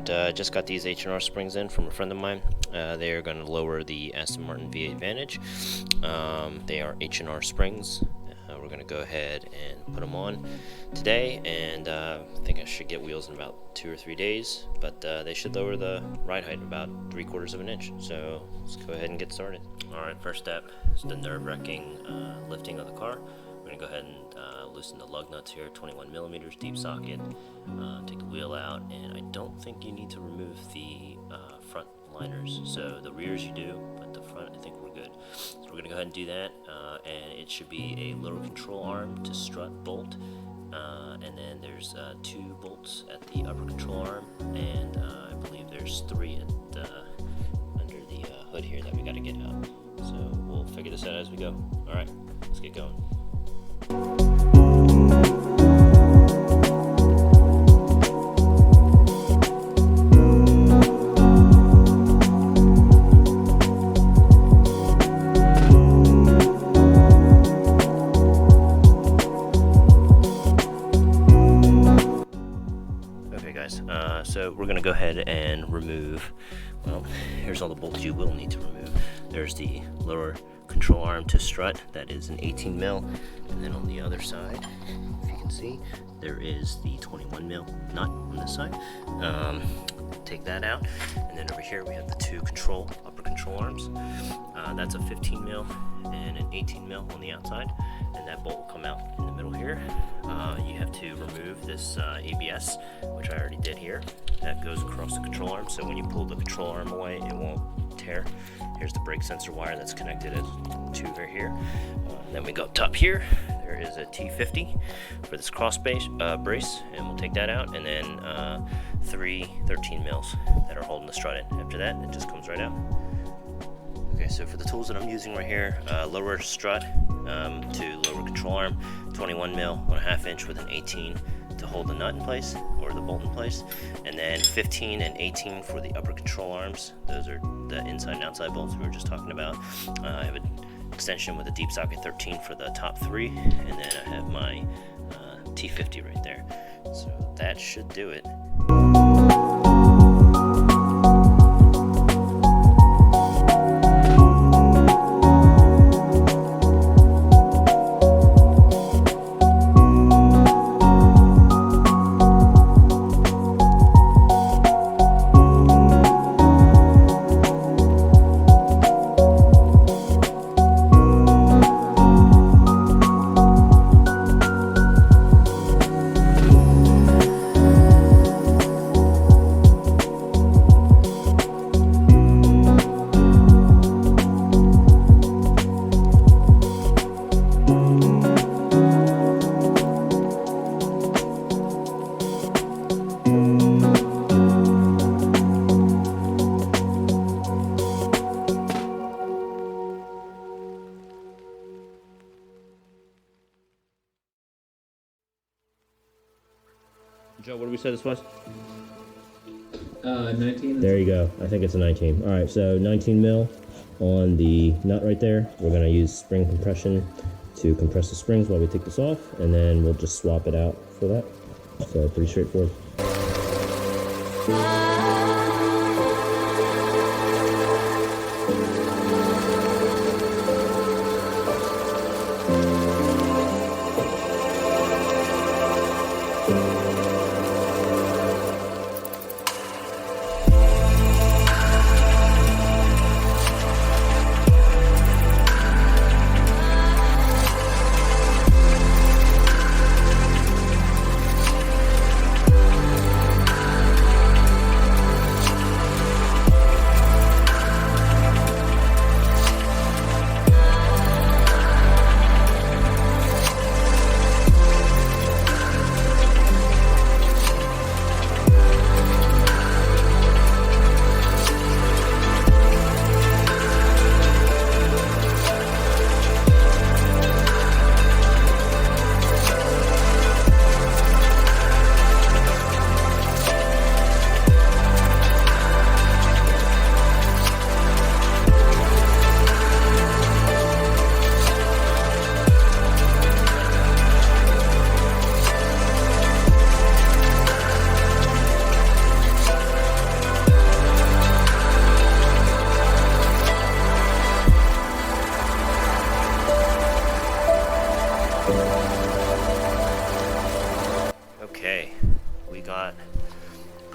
Alright, just got these H&R Springs in from a friend of mine. They are going to lower the Aston Martin V8 Vantage. They are H&R Springs. We're going to go ahead and put them on today, and I think I should get wheels in about 2 or 3 days, but they should lower the ride height about 3/4 of an inch. So let's go ahead and get started. Alright, first step is the nerve-wracking lifting of the car. We're going to go ahead and loosen the lug nuts here, 21 millimeters deep socket. Take the wheel out, and I don't think you need to remove the front liners. So the rears you do, but the front I think we're good. So we're going to go ahead and do that, and it should be a lower control arm to strut bolt, and then there's 2 bolts at the upper control arm, and I believe there's 3 at under the hood here that we got to get out. So we'll figure this out as we go. Alright, let's get going. Okay guys, so we're going to go ahead and remove, well, here's all the bolts you will need to remove. There's the lower control arm to strut, that is an 18 mil, and then on the other side, if you can see, there is the 21 mil nut on this side. Take that out, and then over here we have the 2 upper control arms. That's a 15 mil and an 18 mil on the outside, and that bolt will come out in the middle here. You have to remove this ABS, which I already did here. That goes across the control arm, so when you pull the control arm away, it won't tear. Here's the brake sensor wire that's connected to over here. Then we go up top here. There is a T50 for this cross brace, and we'll take that out, and then 3 13 mils that are holding the strut in. After that, it just comes right out. Okay, so for the tools that I'm using right here, lower strut to lower control arm, 21 mil, 1/2 inch with an 18 to hold the nut in place, or the bolt in place, and then 15 and 18 for the upper control arms. Those are the inside and outside bolts we were just talking about. I have an extension with a deep socket 13 for the top 3, and then I have my T50 right there. So that should do it. Joe, what did we say this was? 19. There you go. I think it's a 19. Alright, so 19 mil on the nut right there. We're going to use spring compression to compress the springs while we take this off, and then we'll just swap it out for that. So pretty straightforward.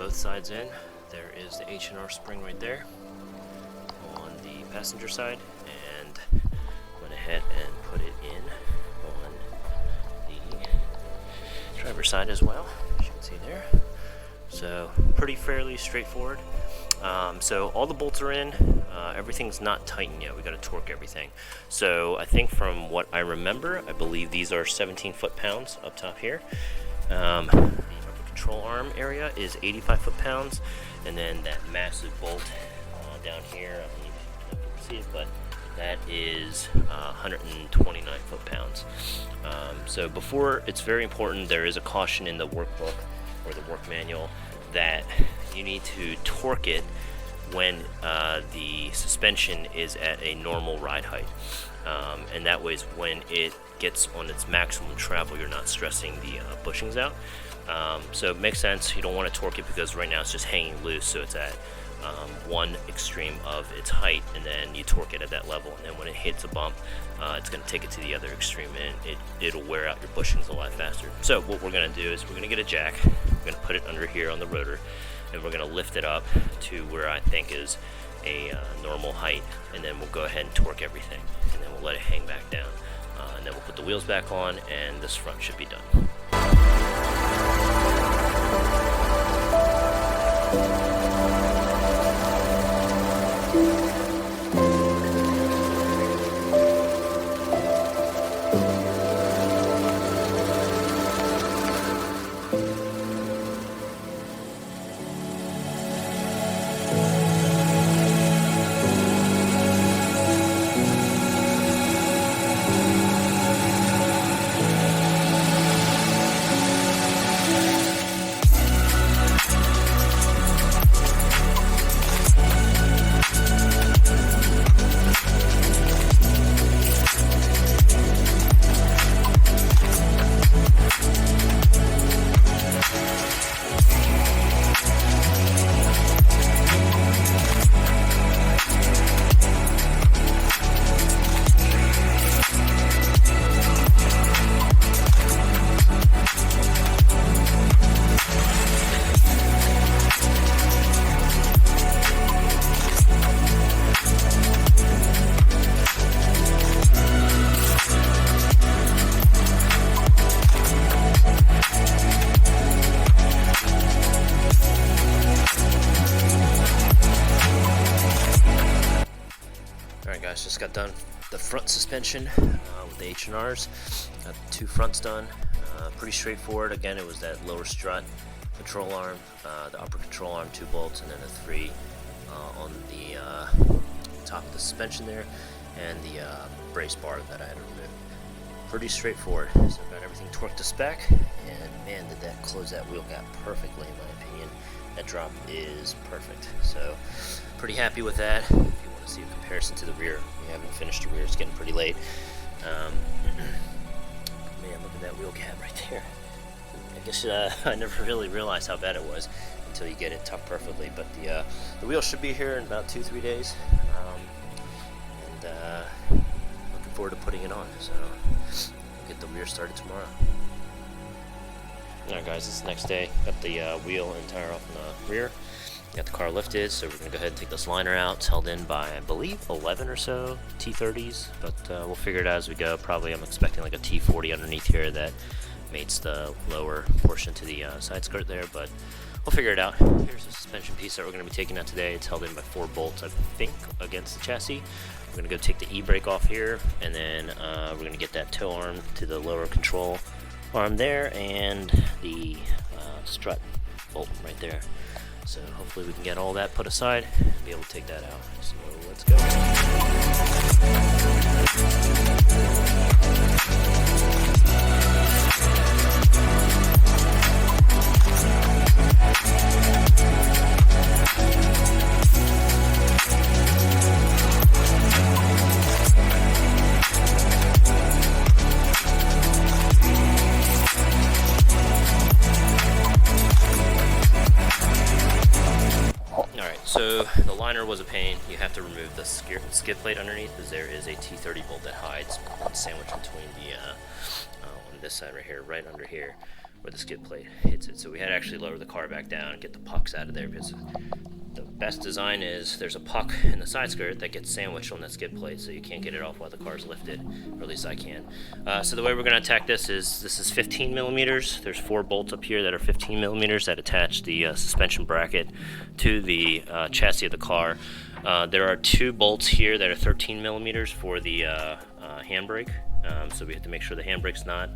both sides in. There is the H&R spring right there on the passenger side, and went ahead and put it in on the driver's side as well, as you can see there. So pretty fairly straightforward. So all the bolts are in, everything's not tightened yet. We got to torque everything. So I think from what I remember, I believe these are 17 foot-pounds up top here. The upper control arm area is 85 foot-pounds, and then that massive bolt down here, I don't even know if you can see it, but that is 129 foot-pounds. So before, it's very important, there is a caution in the workbook or the work manual that you need to torque it when the suspension is at a normal ride height, and that way when it gets on its maximum travel, you're not stressing the bushings out. So it makes sense. You don't want to torque it because right now it's just hanging loose, so it's at one extreme of its height, and then you torque it at that level, and then when it hits a bump, it's going to take it to the other extreme, and it'll wear out your bushings a lot faster. So what we're going to do is we're going to get a jack, we're going to put it under here on the rotor, and we're going to lift it up to where I think is a normal height, and then we'll go ahead and torque everything, and then we'll let it hang back down, and then we'll put the wheels back on, and this front should be done. Just got done the front suspension with the H&Rs. Got the two fronts done. Pretty straightforward. Again, it was that lower strut control arm, the upper control arm, 2 bolts, and then the 3 on the top of the suspension there, and the brace bar that I had to remove. Pretty straightforward. So I've got everything torqued to spec, and man, did that close that wheel gap perfectly in my opinion. That drop is perfect. So pretty happy with that. If you want to see a comparison to the rear, we haven't finished the rear, it's getting pretty late. Man, look at that wheel gap right there. I guess I never really realized how bad it was until you get it tucked perfectly, but the wheel should be here in about 2-3 days, and looking forward to putting it on. So we'll get the rear started tomorrow. Alright guys, it's the next day. Got the wheel and tire off in the rear. Got the car lifted, so we're going to go ahead and take this liner out. It's held in by, I believe, 11 or so T30s, but we'll figure it out as we go. Probably I'm expecting like a T40 underneath here that mates the lower portion to the side skirt there, but we'll figure it out. Here's the suspension piece that we're going to be taking out today. It's held in by 4 bolts, I think, against the chassis. We're going to go take the Ebrake off here, and then we're going to get that toe arm to the lower control arm there, and the strut bolt right there. So hopefully we can get all that put aside and be able to take that out. So let's go. So the liner was a pain. You have to remove the skid plate underneath, because there is a T30 bolt that hides sandwiched between the on this side right here, right under here, where the skid plate hits it. So we had to actually lower the car back down and get the pucks out of there, because the best design is there's a puck in the side skirt that gets sandwiched on that skid plate, so you can't get it off while the car's lifted, or at least I can. So the way we're going to attack this is 15 millimeters. There's 4 bolts up here that are 15 millimeters that attach the suspension bracket to the chassis of the car. There are 2 bolts here that are 13 millimeters for the handbrake. So we have to make sure the handbrake's not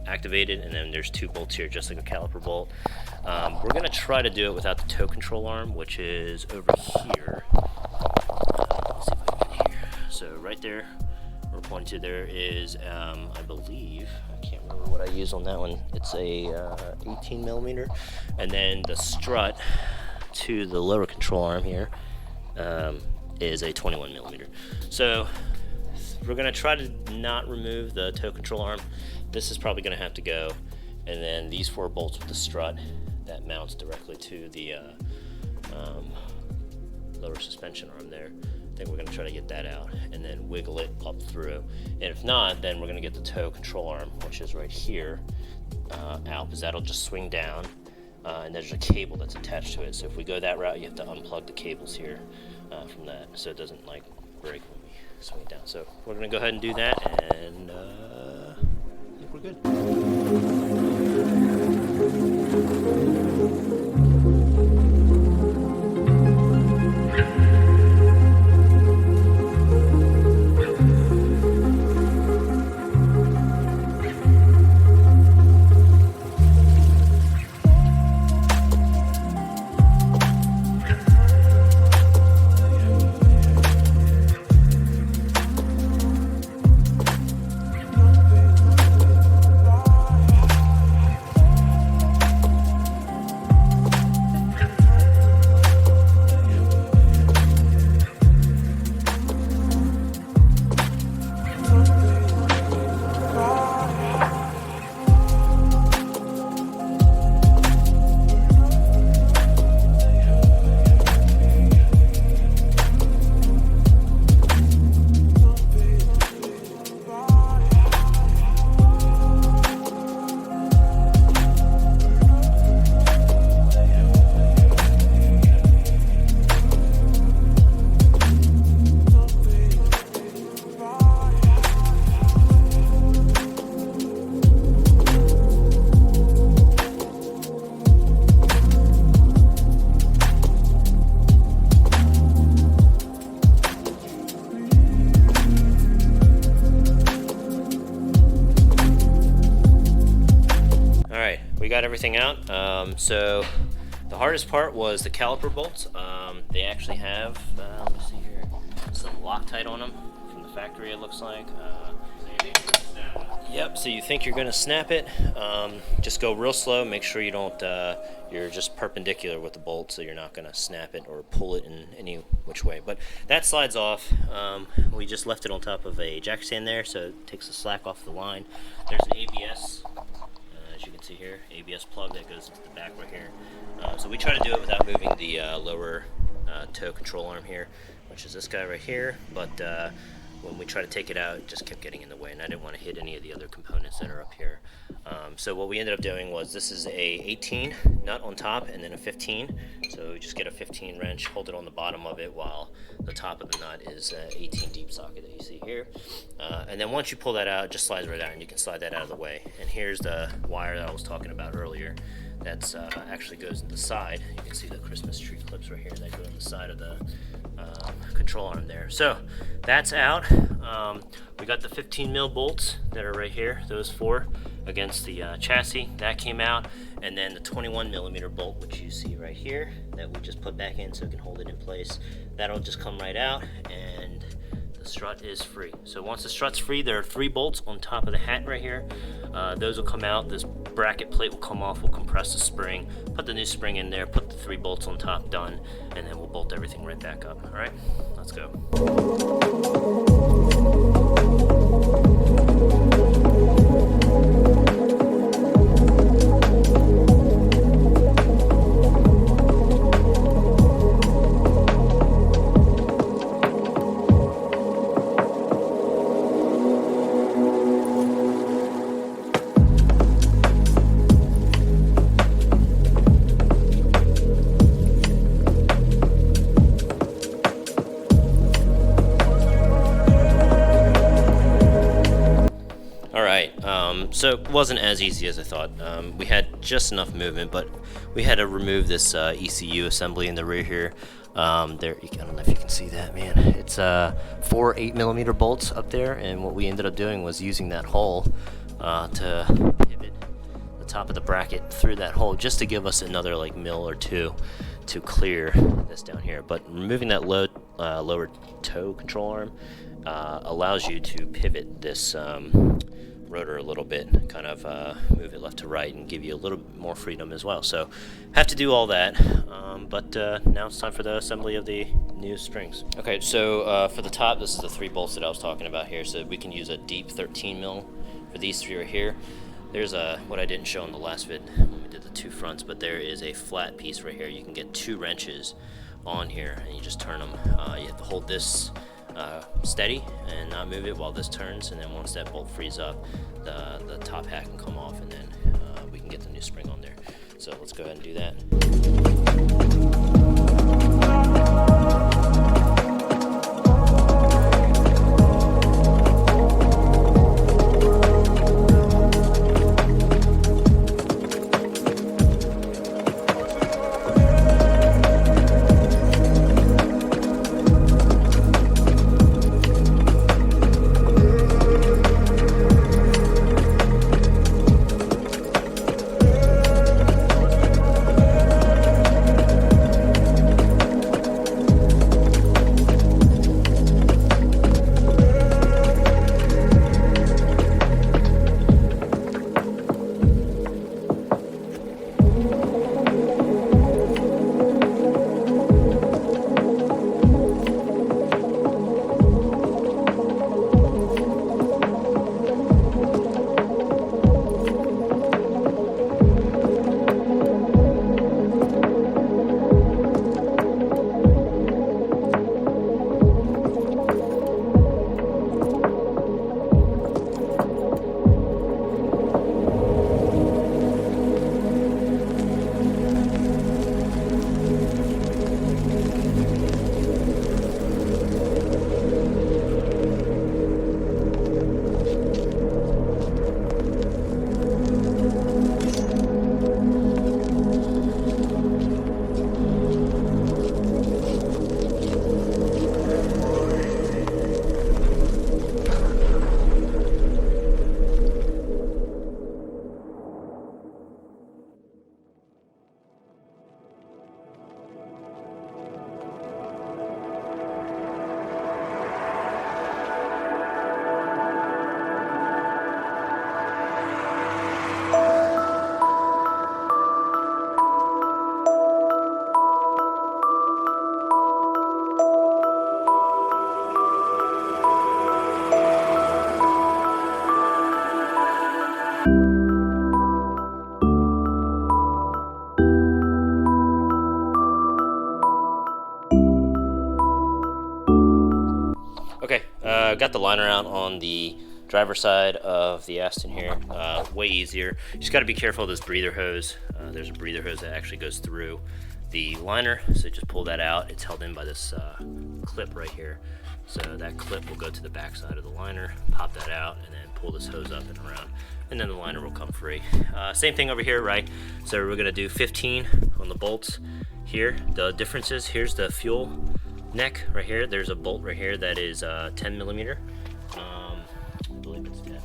activated, and then there's 2 bolts here, just like a caliper bolt. We're going to try to do it without the tow control arm, which is over here. Let's see if I can get here. So right there, we're pointing to, there is, I believe, I can't remember what I used on that one. It's a 18 millimeter, and then the strut to the lower control arm here is a 21 millimeter. So we're going to try to not remove the tow control arm. This is probably going to have to go. And then these 4 bolts with the strut that mounts directly to the lower suspension arm there. I think we're going to try to get that out and then wiggle it up through. And if not, then we're going to get the tow control arm, which is right here, out, because that'll just swing down. And there's a cable that's attached to it. So if we go that route, you have to unplug the cables here from that, so it doesn't like break when we swing it down. So we're going to go ahead and do that, and I think we're good. Got everything out. So the hardest part was the caliper bolts. They actually have, let me see here, some Loctite on them from the factory, it looks like. Yep, so you think you're going to snap it, just go real slow, make sure you don't, you're just perpendicular with the bolt, so you're not going to snap it or pull it in any which way. But that slides off. We just left it on top of a jack stand there, so it takes the slack off the line. There's an ABS, as you can see here, ABS plug that goes into the back right here. So we try to do it without moving the lower tow control arm here, which is this guy right here, but when we try to take it out, it just kept getting in the way, and I didn't want to hit any of the other components that are up here. So what we ended up doing was, this is a 18 nut on top and then a 15. So we just get a 15 wrench, hold it on the bottom of it, while the top of the nut is an 18 deep socket that you see here. And then once you pull that out, it just slides right out, and you can slide that out of the way. And here's the wire that I was talking about earlier. That's actually goes in the side. You can see the Christmas tree clips right here that go on the side of the control arm there. So that's out. We got the 15 mil bolts that are right here, those 4 against the chassis, that came out, and then the 21 millimeter bolt, which you see right here, that we just put back in so it can hold it in place. That'll just come right out, and the strut is free. So once the strut's free, there are 3 bolts on top of the hat right here. Those will come out. This bracket plate will come off. We'll compress the spring, put the new spring in there, put the 3 bolts on top, done, and then we'll bolt everything right back up. All right, let's go. Alright, so it wasn't as easy as I thought. We had just enough movement, but we had to remove this ECU assembly in the rear here. I don't know if you can see that, man. It's 4 8mm bolts up there, and what we ended up doing was using that hole to pivot the top of the bracket through that hole, just to give us another like mil or two to clear this down here. But removing that lower toe control arm allows you to pivot this rotor a little bit, kind of move it left to right and give you a little bit more freedom as well. So have to do all that, but now it's time for the assembly of the new springs. Okay, so for the top, this is the 3 bolts that I was talking about here. So we can use a deep 13 mil for these 3 right here. There's what I didn't show in the last vid when we did the 2 fronts, but there is a flat piece right here. You can get 2 wrenches on here, and you just turn them. You have to hold this steady and not move it while this turns, and then once that bolt frees up, the top hat can come off, and then we can get the new spring on there. So let's go ahead and do that. Got the liner out on the driver's side of the Aston here. Way easier. You just got to be careful of this breather hose. There's a breather hose that actually goes through the liner, so just pull that out. It's held in by this clip right here. So that clip will go to the back side of the liner, pop that out, and then pull this hose up and around, and then the liner will come free. Same thing over here, right? So we're gonna do 15 on the bolts here. The difference is, here's the fuel neck right here. There's a bolt right here that is 10mm. I believe it's 10.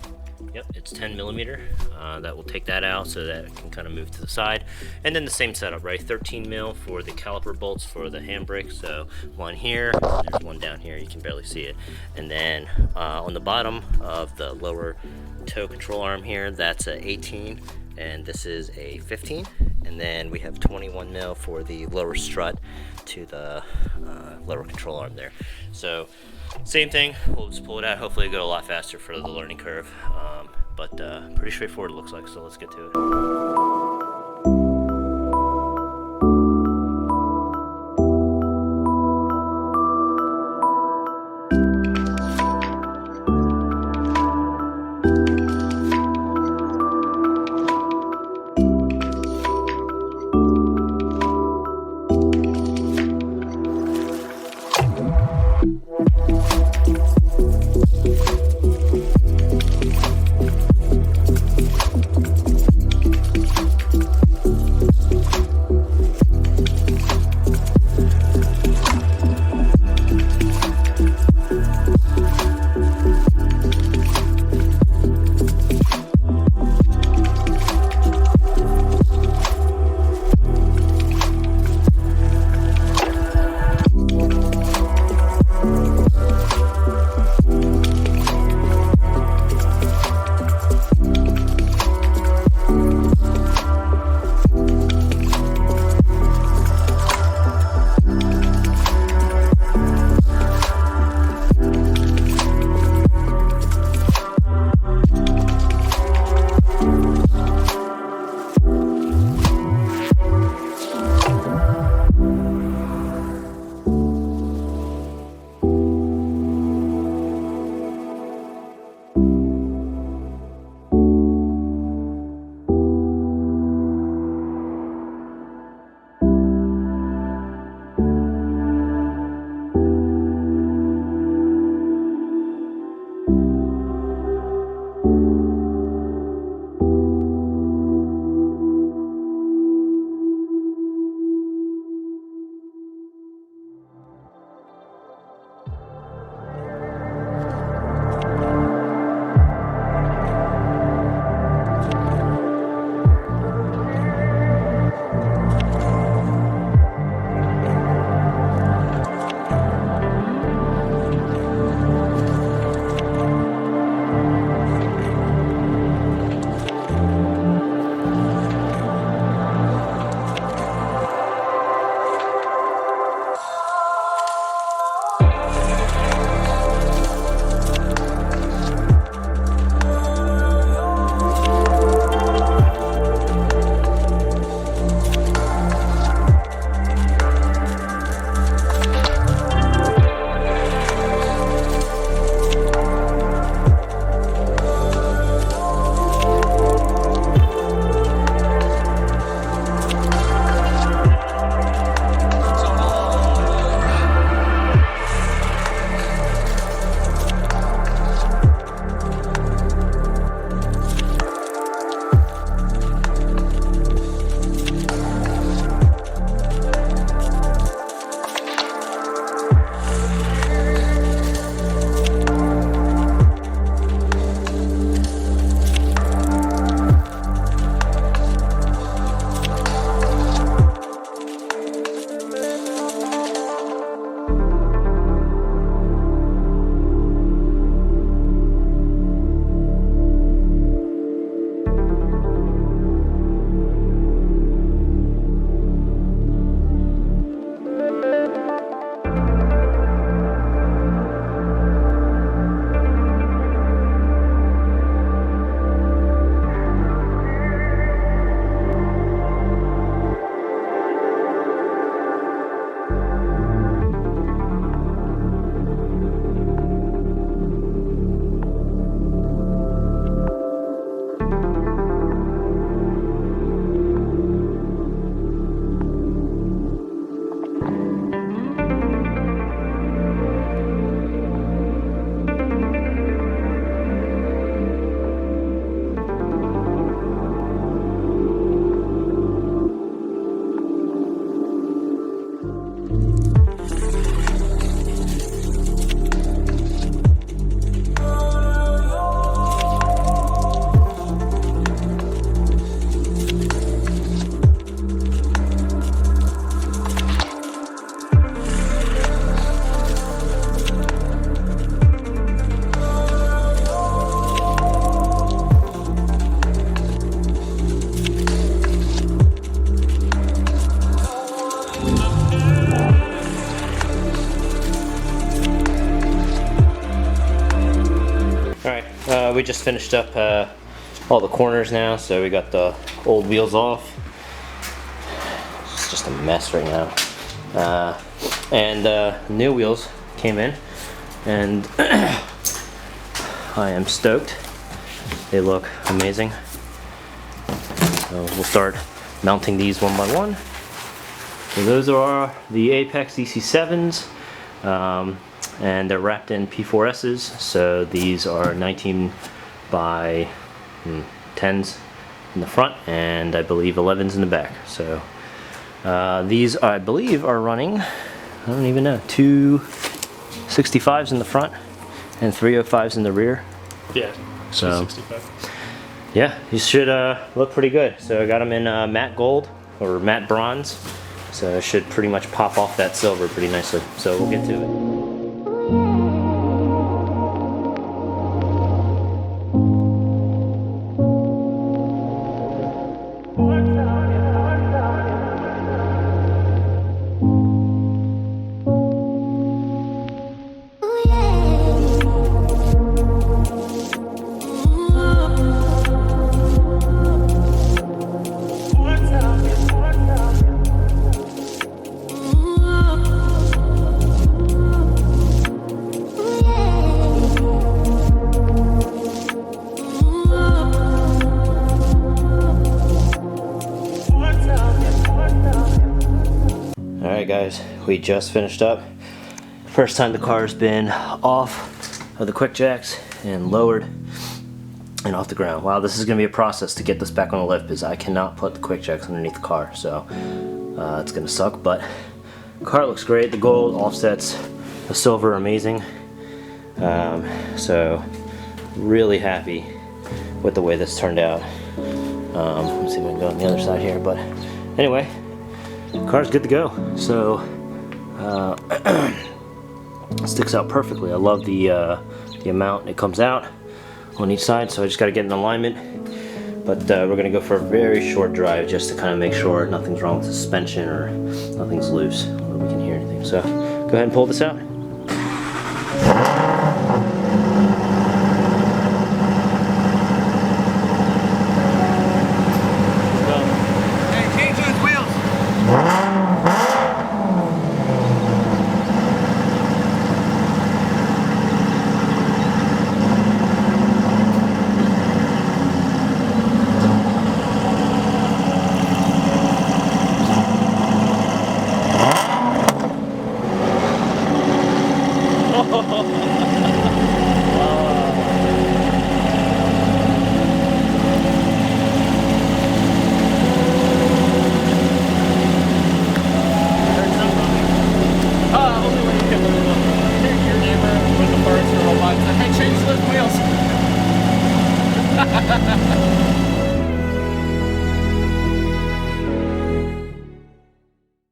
Yep, it's 10mm. That will take that out so that it can kind of move to the side. And then the same setup, right? 13mm for the caliper bolts for the handbrake. So one here, there's one down here, you can barely see it. And then on the bottom of the lower toe control arm here, that's a 18, and this is a 15. And then we have 21mm for the lower strut to the lower control arm there. So same thing, we'll just pull it out. Hopefully it'll go a lot faster for the learning curve, but pretty straightforward it looks like, so let's get to it. we just finished up all the corners now, so we got the old wheels off. It's just a mess right now. And new wheels came in, and I am stoked. They look amazing. So we'll start mounting these one by one. So those are the Apex DC7s, and they're wrapped in P4Ss. So these are 19 by 10s in the front, and I believe 11s in the back. So these, I believe, are running, I don't even know, 265s in the front and 305s in the rear. Yeah, so 265. Yeah, these should look pretty good. So I got them in matte gold or matte bronze, so it should pretty much pop off that silver pretty nicely. So we'll get to it. Alright guys, we just finished up. First time the car's been off of the quick jacks and lowered and off the ground. Wow, this is going to be a process to get this back on the lift because I cannot put the quick jacks underneath the car, so it's going to suck, but the car looks great. The gold offsets, the silver are amazing. So really happy with the way this turned out. Let's see if I can go on the other side here, but anyway, the car's good to go. So it sticks out perfectly. I love the amount it comes out on each side, so I just got to get in alignment. But we're going to go for a very short drive just to kind of make sure nothing's wrong with the suspension or nothing's loose or we can hear anything. So go ahead and pull this out.